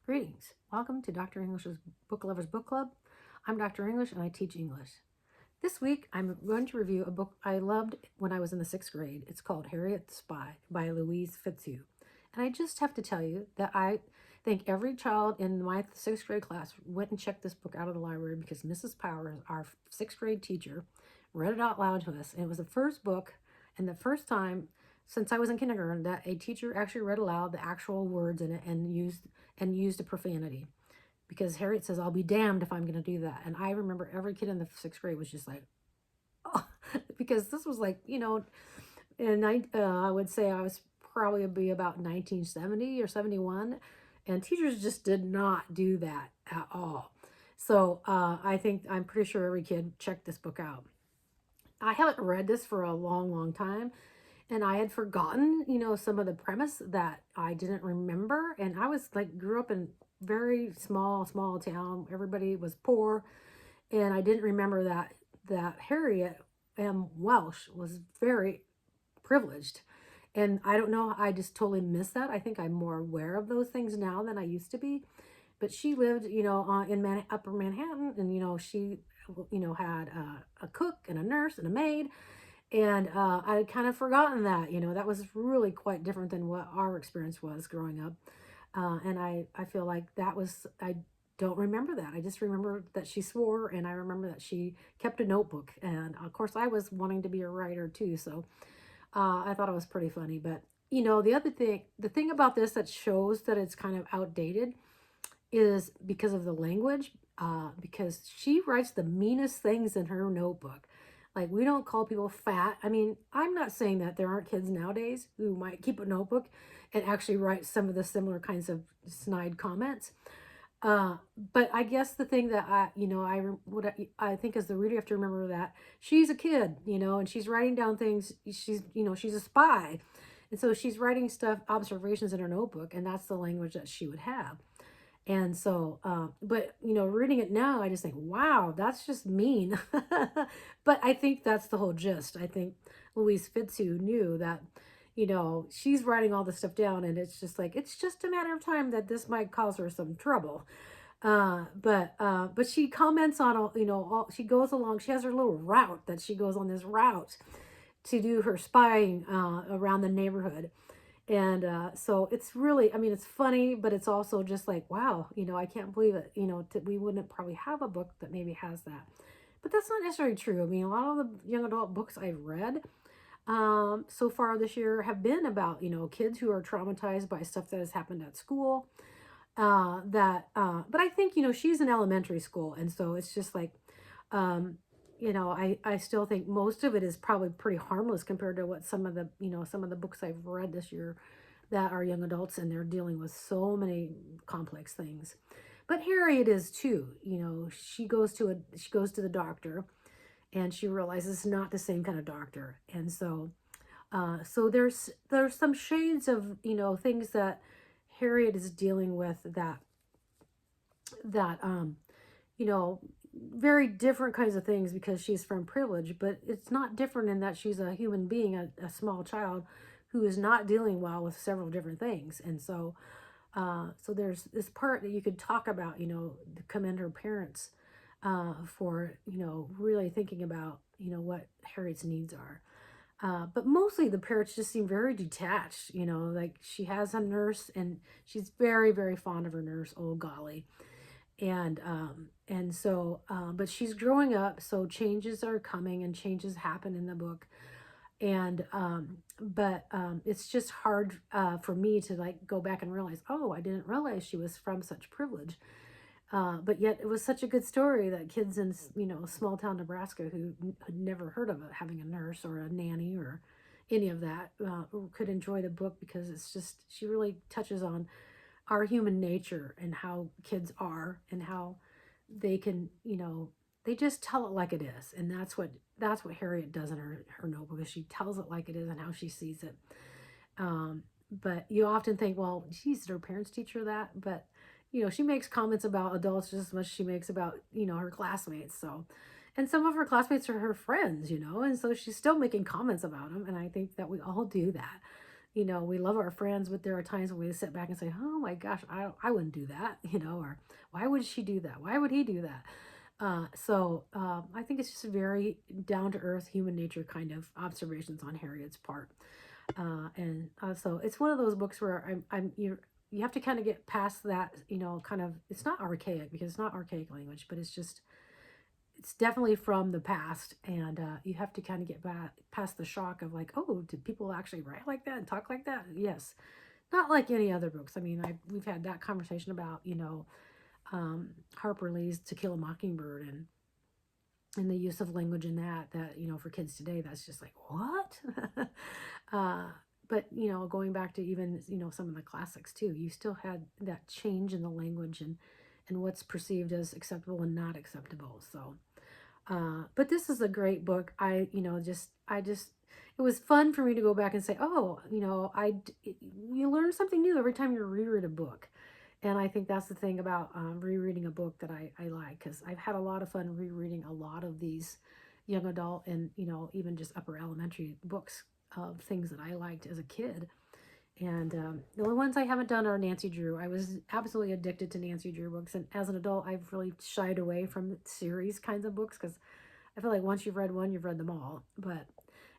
Greetings. Welcome to Dr. English's Book Lovers Book Club. I'm Dr. English and I teach English. This week I'm going to review a book I loved when I was in the sixth grade. It's called Harriet the Spy by Louise Fitzhugh. And I just have to tell you that I think every child in my sixth grade class went and checked this book out of the library because Mrs. Powers, our sixth grade teacher, read it out loud to us. And it was the first book and the first time since I was in kindergarten that a teacher actually read aloud the actual words in it and used a profanity. Because Harriet says, "I'll be damned if I'm going to do that." And I remember every kid in the sixth grade was just like, oh, because this was like, and I would say I was probably be about 1970 or 71, and teachers just did not do that at all. So I'm pretty sure every kid checked this book out. I haven't read this for a long, long time, and I had forgotten, some of the premise that I didn't remember. And I was like, grew up in very small town. Everybody was poor, and I didn't remember that Harriet M. Welsh was very privileged. And I don't know, I just totally missed that. I think I'm more aware of those things now than I used to be. But she lived, in Upper Manhattan, and she, had a cook and a nurse and a maid, and I had kind of forgotten that, that was really quite different than what our experience was growing up. And I feel like I don't remember that. I just remember that she swore, and I remember that she kept a notebook. And of course, I was wanting to be a writer too. So I thought it was pretty funny. But, the thing about this that shows that it's kind of outdated is because of the language, because she writes the meanest things in her notebook. Like, we don't call people fat. I mean, I'm not saying that there aren't kids nowadays who might keep a notebook and actually write some of the similar kinds of snide comments. But I guess the thing that I think as the reader you have to remember that she's a kid, and she's writing down things. She's a spy, and so she's writing stuff, observations in her notebook, and that's the language that she would have. And so, but reading it now, I just think, wow, that's just mean. But I think that's the whole gist. I think Louise Fitzhugh knew that, she's writing all this stuff down, and it's just like, it's just a matter of time that this might cause her some trouble. But she comments on she goes along, she has her little route that she goes on this route to do her spying around the neighborhood. And so it's really, I mean, it's funny, but it's also just like, wow, I can't believe it, we wouldn't probably have a book that maybe has that. But that's not necessarily true. I mean, a lot of the young adult books I've read so far this year have been about, kids who are traumatized by stuff that has happened at school. But I think, she's in elementary school. And so it's just like, I still think most of it is probably pretty harmless compared to what some of the books I've read this year that are young adults, and they're dealing with so many complex things. But Harriet is too. She goes to the doctor, and she realizes it's not the same kind of doctor. And so there's some shades of things that Harriet is dealing with that you know very different kinds of things because she's from privilege, but it's not different in that she's a human being, a small child who is not dealing well with several different things. And so there's this part that you could talk about, to commend her parents for, really thinking about, what Harriet's needs are. But mostly the parents just seem very detached, like she has a nurse and she's very, very fond of her nurse. Oh, golly. But she's growing up, so changes are coming and changes happen in the book. And it's just hard for me to like go back and realize, oh, I didn't realize she was from such privilege. But yet it was such a good story that kids in small town Nebraska who had never heard of it, having a nurse or a nanny or any of that could enjoy the book, because it's just, she really touches on our human nature and how kids are and how they can, they just tell it like it is. And that's what Harriet does in her notebook, is she tells it like it is and how she sees it. But you often think, well, geez, did her parents teach her that? But she makes comments about adults just as much as she makes about her classmates. So, and some of her classmates are her friends, and so she's still making comments about them. And I think that we all do that. we love our friends, but there are times when we sit back and say, oh my gosh, I wouldn't do that, or why would she do that? Why would he do that? I think it's just very down to earth human nature kind of observations on Harriet's part. So it's one of those books where you have to kind of get past that, kind of, it's not archaic because it's not archaic language, but it's definitely from the past, and you have to kind of get back past the shock of like, oh, did people actually write like that and talk like that? Yes, not like any other books. I mean, we've had that conversation about Harper Lee's To Kill a Mockingbird, and the use of language in that for kids today, that's just like, what? But going back to even some of the classics too, you still had that change in the language and what's perceived as acceptable and not acceptable. So but this is a great book. It was fun for me to go back and say, oh, you learn something new every time you reread a book. And I think that's the thing about rereading a book that I like, because I've had a lot of fun rereading a lot of these young adult and, even just upper elementary books of things that I liked as a kid. And the only ones I haven't done are Nancy Drew. I was absolutely addicted to Nancy Drew books. And as an adult, I've really shied away from series kinds of books because I feel like once you've read one, you've read them all. But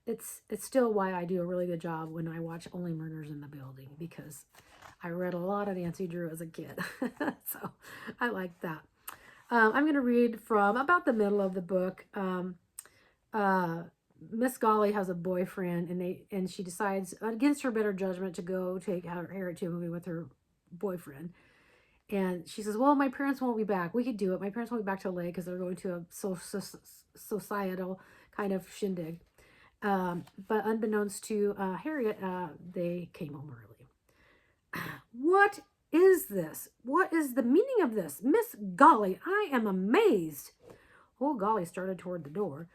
it's still why I do a really good job when I watch Only Murders in the Building, because I read a lot of Nancy Drew as a kid. So I like that. I'm going to read from about the middle of the book. Miss Golly has a boyfriend, and she decides against her better judgment to go take Harriet to a movie with her boyfriend. And she says, well, my parents won't be back. We could do it. My parents won't be back till late because they're going to a societal kind of shindig. But unbeknownst to Harriet, they came home early. What is this? What is the meaning of this? Miss Golly, I am amazed. Old Golly started toward the door.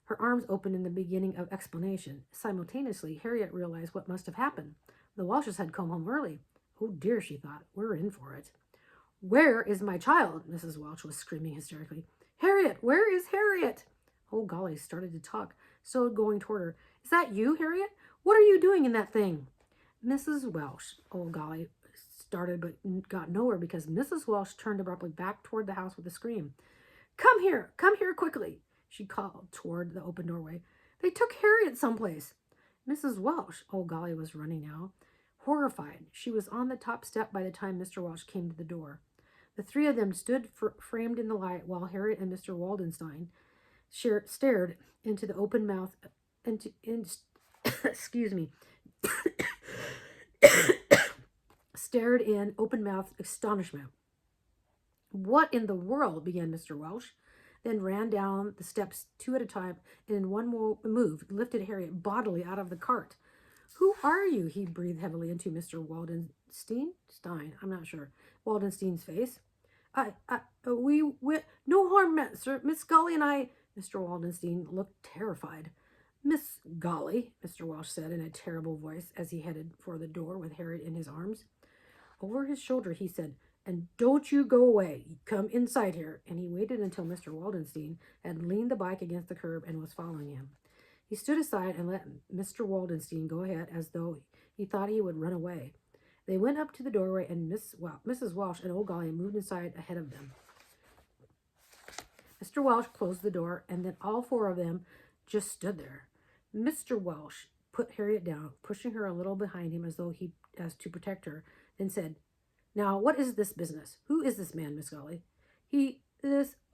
Her arms opened in the beginning of explanation. Simultaneously, Harriet realized what must have happened. The Walshes had come home early. Oh dear, she thought. We're in for it. Where is my child? Mrs. Welch was screaming hysterically. Harriet, where is Harriet? Old Golly started to talk, so going toward her. Is that you, Harriet? What are you doing in that thing? Mrs. Welch, Old Golly started but got nowhere because Mrs. Welch turned abruptly back toward the house with a scream. Come here quickly, she called toward the open doorway. They took Harriet someplace. Mrs. Welch, Old Golly was running now, horrified. She was on the top step by the time Mr. Welch came to the door. The three of them stood framed in the light while Harriet and Mr. Waldenstein stared into the open mouth, excuse me, stared in open-mouthed astonishment. What in the world? Began Mr. Welch, then ran down the steps two at a time, and in one move lifted Harriet bodily out of the cart. Who are you? He breathed heavily into Mr. I'm not sure. Waldenstein's face. We no harm meant, sir. Miss Golly and I. Mr. Waldenstein looked terrified. Miss Golly, Mr. Welch said in a terrible voice as he headed for the door with Harriet in his arms. Over his shoulder, he said, and don't you go away. Come inside here. And he waited until Mr. Waldenstein had leaned the bike against the curb and was following him. He stood aside and let Mr. Waldenstein go ahead as though he thought he would run away. They went up to the doorway, and Mrs. Welch and Old Golly moved inside ahead of them. Mr. Welch closed the door, and then all four of them just stood there. Mr. Welch put Harriet down, pushing her a little behind him as to protect her, then said, Now, what is this business? Who is this man, Miss Golly?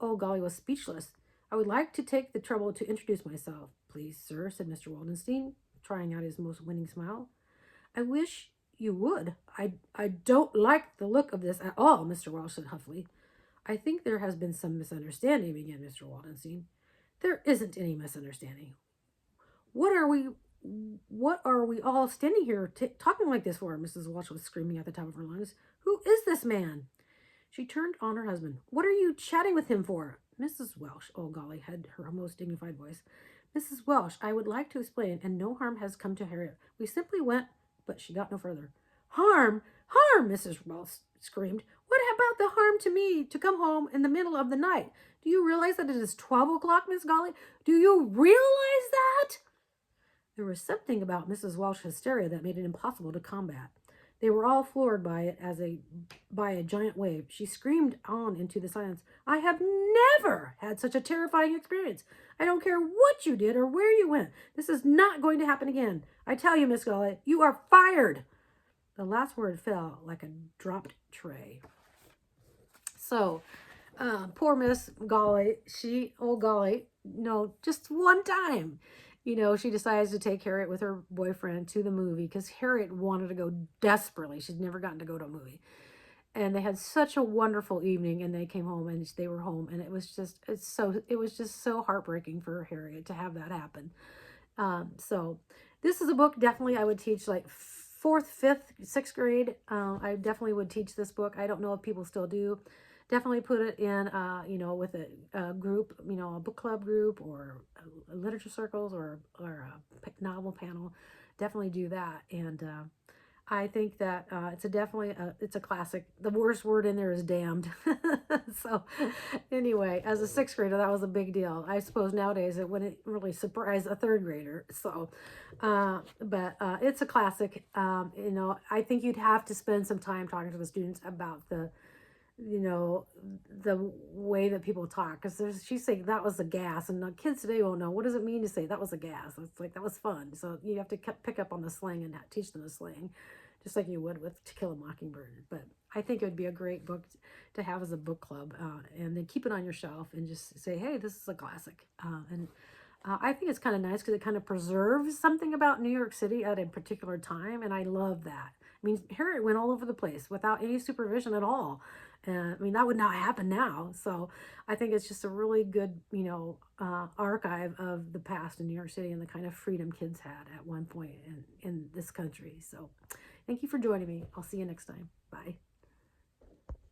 Old Golly was speechless. I would like to take the trouble to introduce myself, please, sir, said Mr. Waldenstein, trying out his most winning smile. I wish you would. I don't like the look of this at all, Mr. Welch said huffily. I think there has been some misunderstanding, began Mr. Waldenstein. There isn't any misunderstanding. What are we all standing here talking like this for? Mrs. Welch was screaming at the top of her lungs. Who is this man? She turned on her husband. What are you chatting with him for? Mrs. Welch, Old Golly had her most dignified voice. Mrs. Welch, I would like to explain, and no harm has come to Harriet. We simply went, but she got no further. Harm! Mrs. Welch screamed. What about the harm to me to come home in the middle of the night? Do you realize that it is 12 o'clock, Miss Golly? Do you realize that? There was something about Mrs. Welch's hysteria that made it impossible to combat. They were all floored by it by a giant wave. She screamed on into the silence. I have never had such a terrifying experience. I don't care what you did or where you went. This is not going to happen again. I tell you, Miss Gully, you are fired. The last word fell like a dropped tray. So, poor Miss Golly, just one time, she decides to take Harriet with her boyfriend to the movie because Harriet wanted to go desperately. She'd never gotten to go to a movie. And they had such a wonderful evening, and they came home and they were home, and it was just so heartbreaking for Harriet to have that happen. So this is a book definitely I would teach like fourth, fifth, sixth grade. I definitely would teach this book. I don't know if people still do. Definitely put it in, with a group, a book club group or literature circles or a novel panel. Definitely do that. And I think that it's a classic. The worst word in there is damned. So anyway, as a sixth grader, that was a big deal. I suppose nowadays it wouldn't really surprise a third grader. So, but it's a classic. I think you'd have to spend some time talking to the students about the way that people talk, because she's saying that was a gas, and the kids today won't know what does it mean to say that was a gas. It's like that was fun. So you have to pick up on the slang and teach them the slang, just like you would with To Kill a Mockingbird. But I think it would be a great book to have as a book club, and then keep it on your shelf and just say, hey, this is a classic. And I think it's kind of nice because it kind of preserves something about New York City at a particular time, and I love that. I mean, Harriet went all over the place without any supervision at all. That would not happen now. So I think it's just a really good, archive of the past in New York City and the kind of freedom kids had at one point in this country. So thank you for joining me. I'll see you next time. Bye.